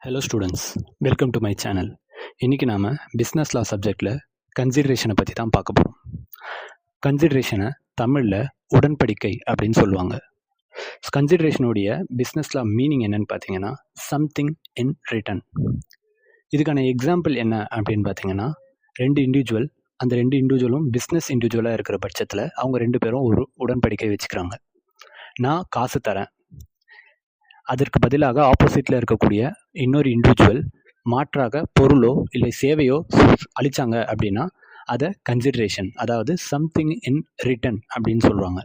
Hello students, welcome to my channel. இன்றைக்கி நாம் business லா சப்ஜெக்டில் கன்சிடரேஷனை பற்றி தான் பார்க்க போகிறோம். கன்சிடரேஷனை தமிழில் உடன்படிக்கை அப்படின்னு சொல்லுவாங்க. கன்சிடரேஷனுடைய பிஸ்னஸ் லா மீனிங் என்னன்னு பார்த்தீங்கன்னா சம்திங் இன் ரிட்டன். இதுக்கான எக்ஸாம்பிள் என்ன அப்படின்னு பார்த்தீங்கன்னா, அந்த ரெண்டு இண்டிவிஜுவலும் பிஸ்னஸ் இண்டிவிஜுவலாக இருக்கிற பட்சத்தில் அவங்க ரெண்டு பேரும் ஒரு உடன்படிக்கை வச்சுக்கிறாங்க. நான் காசு தரேன், அதற்கு பதிலாக ஆப்போசிட்டில் இருக்கக்கூடிய இன்னொரு இண்டிவிஜுவல் மாற்றாக பொருளோ இல்லை சேவையோ அளித்தாங்க அப்படின்னா அதை கன்சிடரேஷன், அதாவது சம்திங் இன் ரிட்டன் அப்படின்னு சொல்லுவாங்க.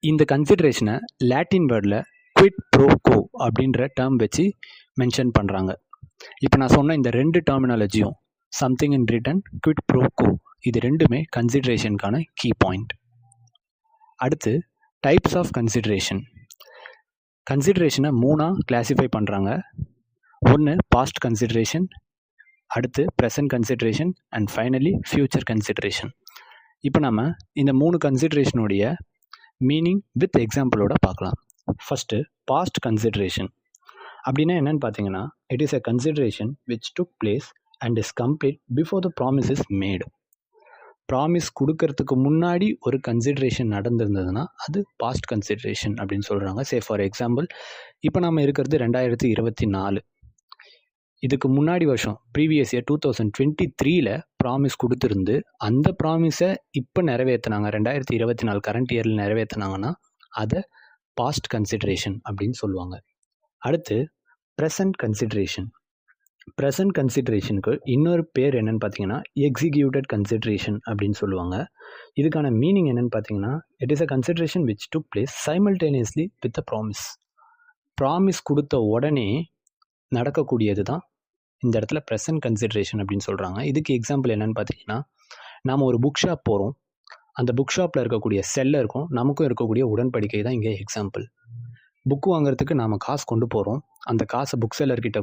இந்த கன்சிடரேஷனை லாட்டின் வேர்டில் குவிட் ப்ரோ கோ அப்படின்ற டேர்ம் வச்சு மென்ஷன் பண்ணுறாங்க. இப்போ நான் சொன்ன இந்த ரெண்டு டெர்மினாலஜியும் something in return, quid pro quo, இது ரெண்டுமே கன்சிடரேஷனுக்கான கீ பாயிண்ட். அடுத்து டைப்ஸ் ஆஃப் கன்சிடரேஷன். கன்சிடரேஷனை மூணாக கிளாஸிஃபை பண்ணுறாங்க. ஒன்று பாஸ்ட் கன்சிடரேஷன், அடுத்து present consideration and finally future consideration. இப்போ நம்ம இந்த மூணு கன்சிடரேஷனுடைய மீனிங் வித் எக்ஸாம்பிளோட பார்க்கலாம். ஃபஸ்ட்டு பாஸ்ட் கன்சிடரேஷன் அப்படின்னா என்னென்னு பார்த்தீங்கன்னா, it is a consideration which took place and is complete before the promise is Medu. Promise கொடுக்கறதுக்கு முன்னாடி ஒரு கன்சிடரேஷன் நடந்திருந்ததுன்னா அது பாஸ்ட் கன்சிடரேஷன் அப்படின்னு சொல்கிறாங்க. ஃபார் எக்ஸாம்பிள், இப்போ நம்ம இருக்கிறது 2024. இதுக்கு முன்னாடி வருஷம் ப்ரீவியஸ் இயர் 2023 ப்ராமிஸ் கொடுத்துருந்து அந்த ப்ராமிஸை இப்போ நிறைவேற்றினாங்க, 2024 கரண்ட் இயரில் நிறைவேற்றினாங்கன்னா அதை பாஸ்ட் கன்சிடரேஷன் அப்படின்னு சொல்லுவாங்க. அடுத்து ப்ரெசன்ட் கன்சிடரேஷன். ப்ரெசன்ட் கன்சிடரேஷனுக்கு இன்னொரு பேர் என்னென்னு பார்த்தீங்கன்னா எக்ஸிக்யூட்டட் கன்சிடரேஷன் அப்படின்னு சொல்லுவாங்க. இதுக்கான மீனிங் என்னென்னு பார்த்தீங்கன்னா, it is a consideration which took place simultaneously with a promise. Promise கொடுத்த உடனே நடக்கக்கூடியது தான் இந்த இடத்துல ப்ரெசன்ட் கன்சிடரேஷன் அப்படின்னு சொல்கிறாங்க. இதுக்கு எக்ஸாம்பிள் என்னென்னு பார்த்தீங்கன்னா, நாம் ஒரு புக் ஷாப் போகிறோம், அந்த புக் ஷாப்பில் இருக்கக்கூடிய செல்லருக்கும் நமக்கும் இருக்கக்கூடிய உடன்படிக்கை தான் இங்கே எக்ஸாம்பிள். புக்கு வாங்குறதுக்கு நாம் காசு கொண்டு போகிறோம், அந்த காசை புக் செல்லர்கிட்ட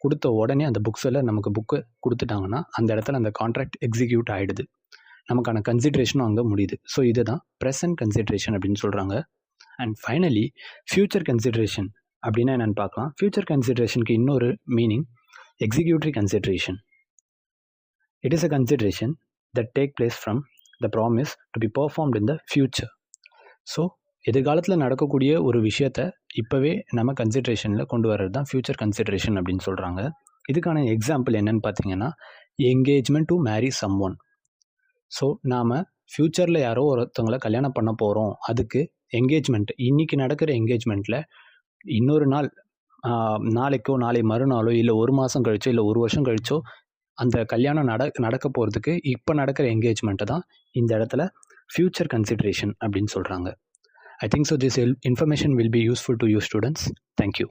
கொடுத்த உடனே அந்த புக் செல்லர் நமக்கு புக்கு கொடுத்துட்டாங்கன்னா அந்த இடத்துல அந்த கான்ட்ராக்ட் எக்ஸிக்யூட் ஆகிடுது, நமக்கான கன்சிடரேஷனும் அங்கே முடியுது. ஸோ இதை தான் ப்ரெசன்ட் கன்சிடரேஷன் அப்படின்னு சொல்கிறாங்க. அண்ட் ஃபைனலி ஃப்யூச்சர் கன்சிடரேஷன் அப்படின்னா என்னென்னு பார்க்கலாம். ஃப்யூச்சர் கன்சிடரேஷனுக்கு இன்னொரு meaning executory consideration. It is a consideration that take place from the promise to be performed in the future. So எதிர்காலத்தில் நடக்கக்கூடிய ஒரு விஷயத்தை இப்போவே நம்ம கன்சிடரேஷனில் கொண்டு வர்றது தான் ஃப்யூச்சர் கன்சிடரேஷன் அப்படின்னு சொல்கிறாங்க. இதுக்கான எக்ஸாம்பிள் என்னென்னு பார்த்தீங்கன்னா, engagement to marry someone. So நாம் ஃப்யூச்சரில் யாரோ ஒருத்தவங்களை கல்யாணம் பண்ண போகிறோம், அதுக்கு என்கேஜ்மெண்ட், இன்றைக்கி நடக்கிற என்கேஜ்மெண்ட்டில் இன்னொரு நாள், நாளைக்கோ நாளை மறுநாளோ இல்லை ஒரு மாதம் கழிச்சோ இல்லை ஒரு வருஷம் கழிச்சோ அந்த கல்யாணம் நடக்க போகிறதுக்கு இப்போ நடக்கிற என்கேஜ்மெண்ட்டை தான் இந்த இடத்துல ஃப்யூச்சர் கன்சிடரேஷன் அப்படின்னு சொல்கிறாங்க. I think so this information will be useful to you students. Thank you.